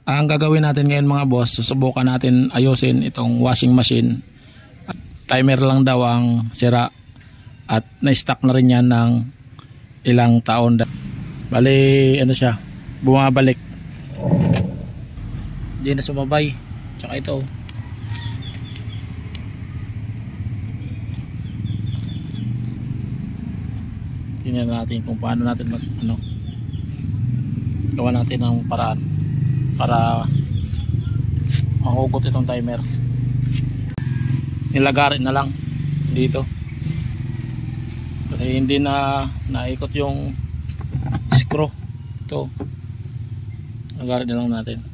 Ang gagawin natin ngayon mga boss, susubukan natin ayusin itong washing machine. Timer lang daw ang sira at na-stuck na rin yan ng ilang taon. Bali ano siya, bumabalik, hindi na sumabay. Tsaka ito, tingnan natin kung paano natin gawa natin ng paraan para mahugot itong timer. Nilagarin na lang dito kasi hindi na naikot yung screw. Ito, lagarin na lang natin.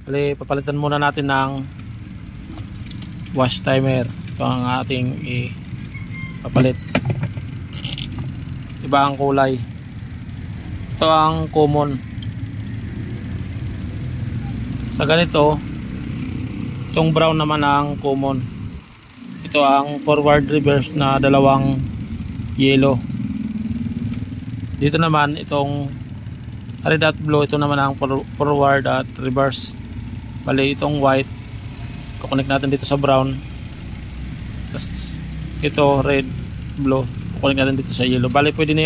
Bali, papalitan muna natin ng wash timer. Ito ang ating papalit. Iba ang kulay. Ito ang common. Sa ganito, itong brown naman ang common. Ito ang forward reverse na dalawang yellow. Dito naman itong red at blue, ito naman ang forward at reverse. Bali itong white kukonek natin dito sa brown, tapos ito red, blue kukonek natin dito sa yellow. Bali pwede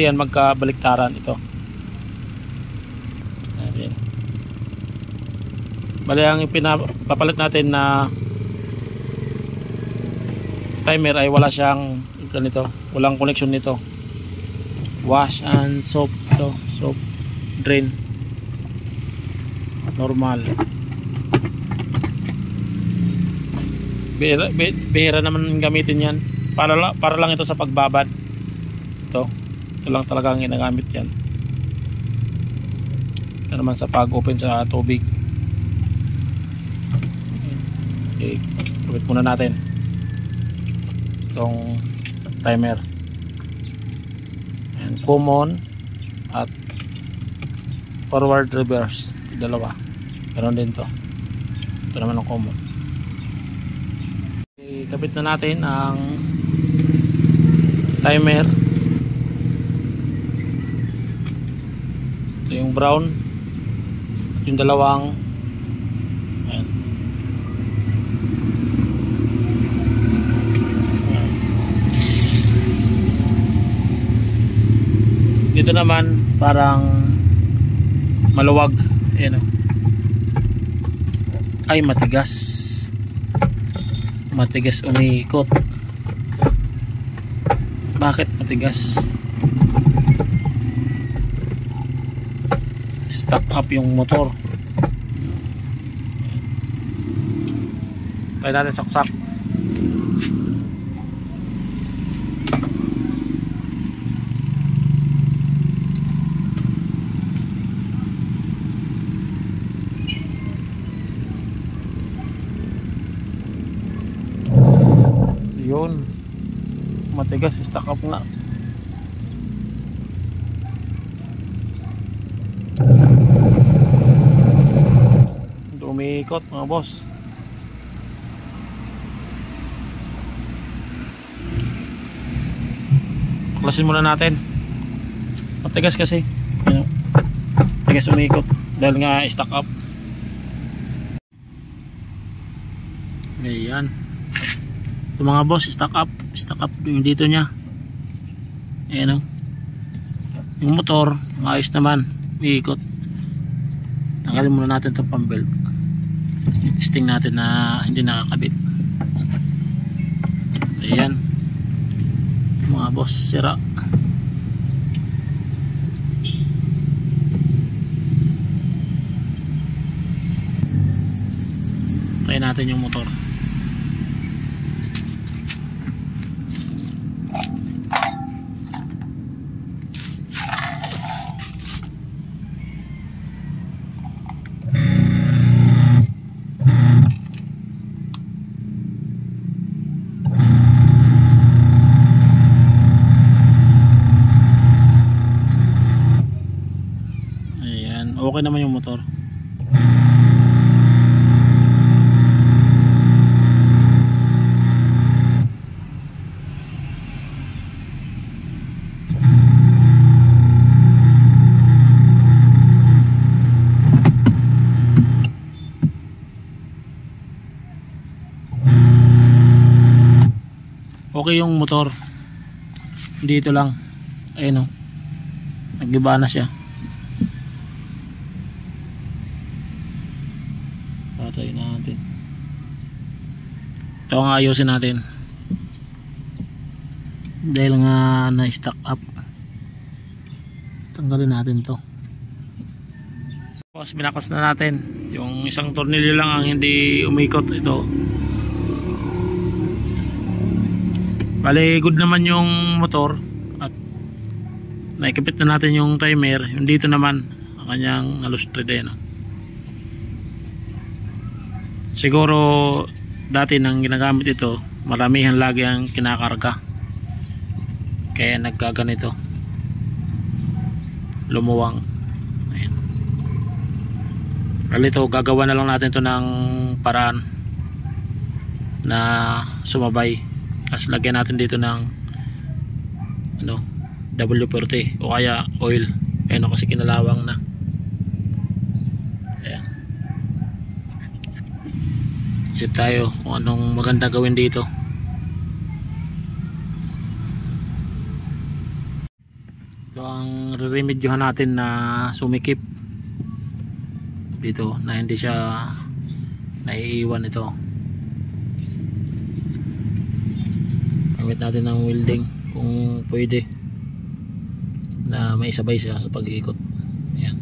yan magkabaliktaran ito. Ayan. Bali ang papalit natin na timer ay wala siyang ganito, walang connection nito. Wash and soap to, soap drain normal. Bihira naman gamitin yan, para lang ito sa pagbabad. Ito lang talaga ang ginagamit yan. Ito naman sa pag-open sa tubig. Okay, tubig muna natin itong timer. And common at forward reverse, dalawa. Meron din to. Ito naman ang common. Ikabit na natin ang timer. Ito yung brown at yung dalawang, ayan. Dito naman parang maluwag. Ayan, ay matigas umiikot. Bakit matigas? Stuck up yung motor. Kaya natin saksak. Yun, matigas, stuck up nga. Umiikot mga boss. Baklasin muna natin. Matigas kasi, matigas umiikot dahil nga stuck up. Ayan. Ito mga boss, stuck up yung dito nya. Ayan o, yung motor maayos naman, iikot. Tanggalin muna natin itong pambelt. Testing natin na hindi nakakabit. Ayan, ito mga boss, sira. Try natin yung motor. Okay naman yung motor. okay yung motor. Dito lang, ayun o, nag-iba na siya. Patay natin. Ito ang ayusin natin dahil nga na-stack up. Tanggalin natin to. Tapos binakas na natin. Yung isang tornilyo lang ang hindi umikot. Ito, bali good naman yung motor at naikipit na natin yung timer. Yung dito naman ang kanyang nalustre din. Siguro dati nang ginagamit ito, maramihan lagi ang kinakarga, kaya nagkaganito, lumuwang. Ayan. Kaya ito, gagawa na lang natin ito ng paraan na sumabay. Tapos lagyan natin dito ng WD-40 o kaya oil. Ayan, kasi kinalawang na. Ayan. Isip tayo kung anong maganda gawin dito. Ito ang re-remedyohan natin na sumikip dito, na hindi siya naiiwan. Ito, gamit natin ng welding kung pwede na may sabay siya sa pag-iikot. Ayan.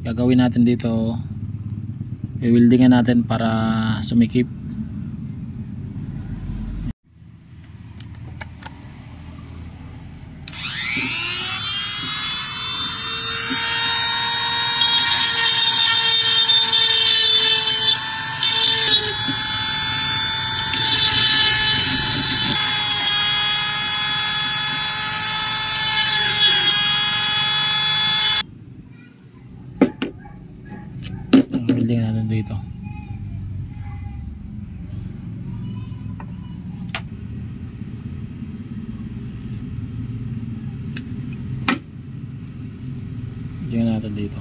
Gagawin natin dito, i-weldingan natin para sumikip. Welding natin dito. Welding natin dito.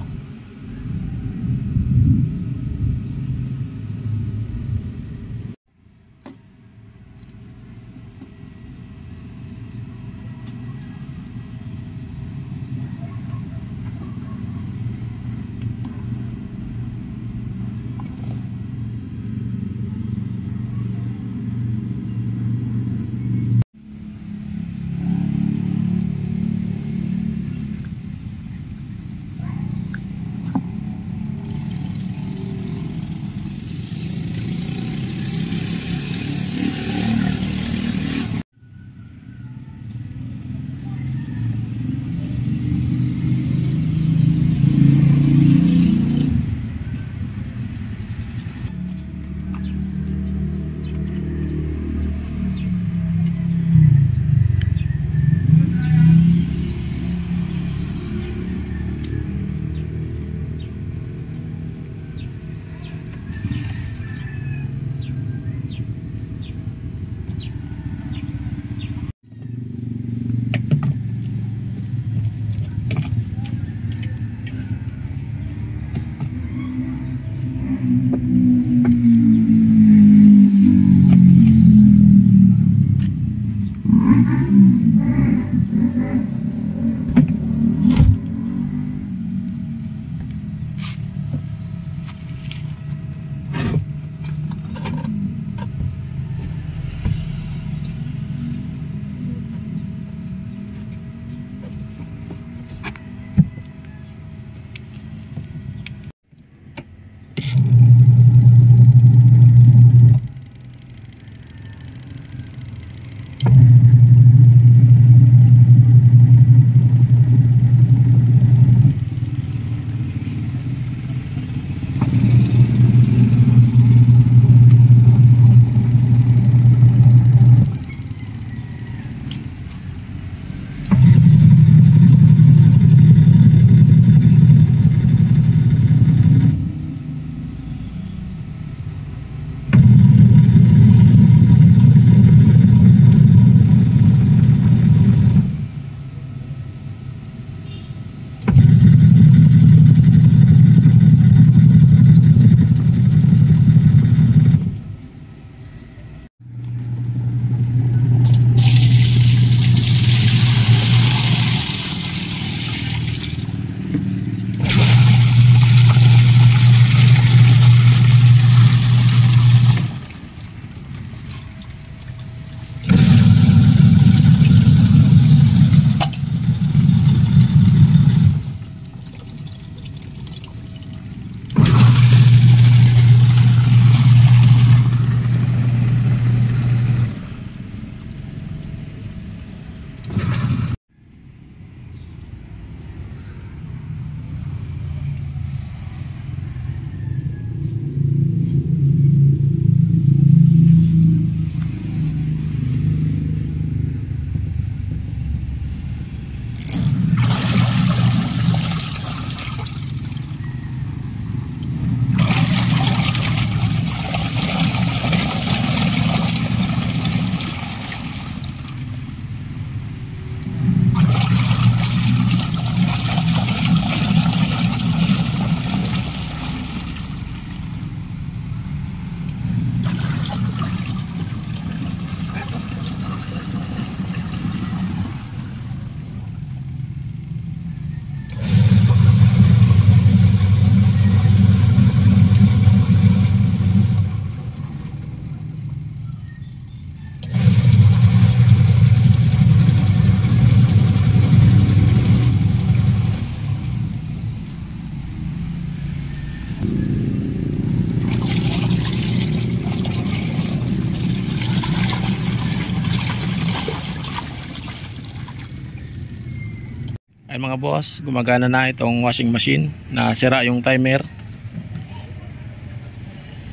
Ay mga boss, gumagana na itong washing machine na sira yung timer.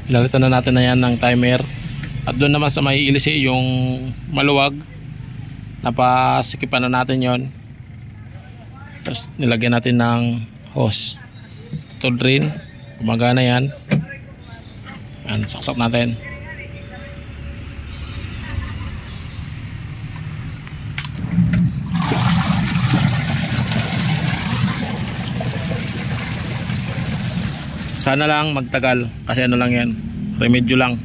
Ilalitan na natin na yan ng timer. At doon naman sa may ilisi yung maluwag, napasikipan na natin yon. Tapos nilagyan natin ng hose. Ito drain, gumagana yan. Yan, saksak natin. Sana lang magtagal kasi ano lang yan, remedyo lang.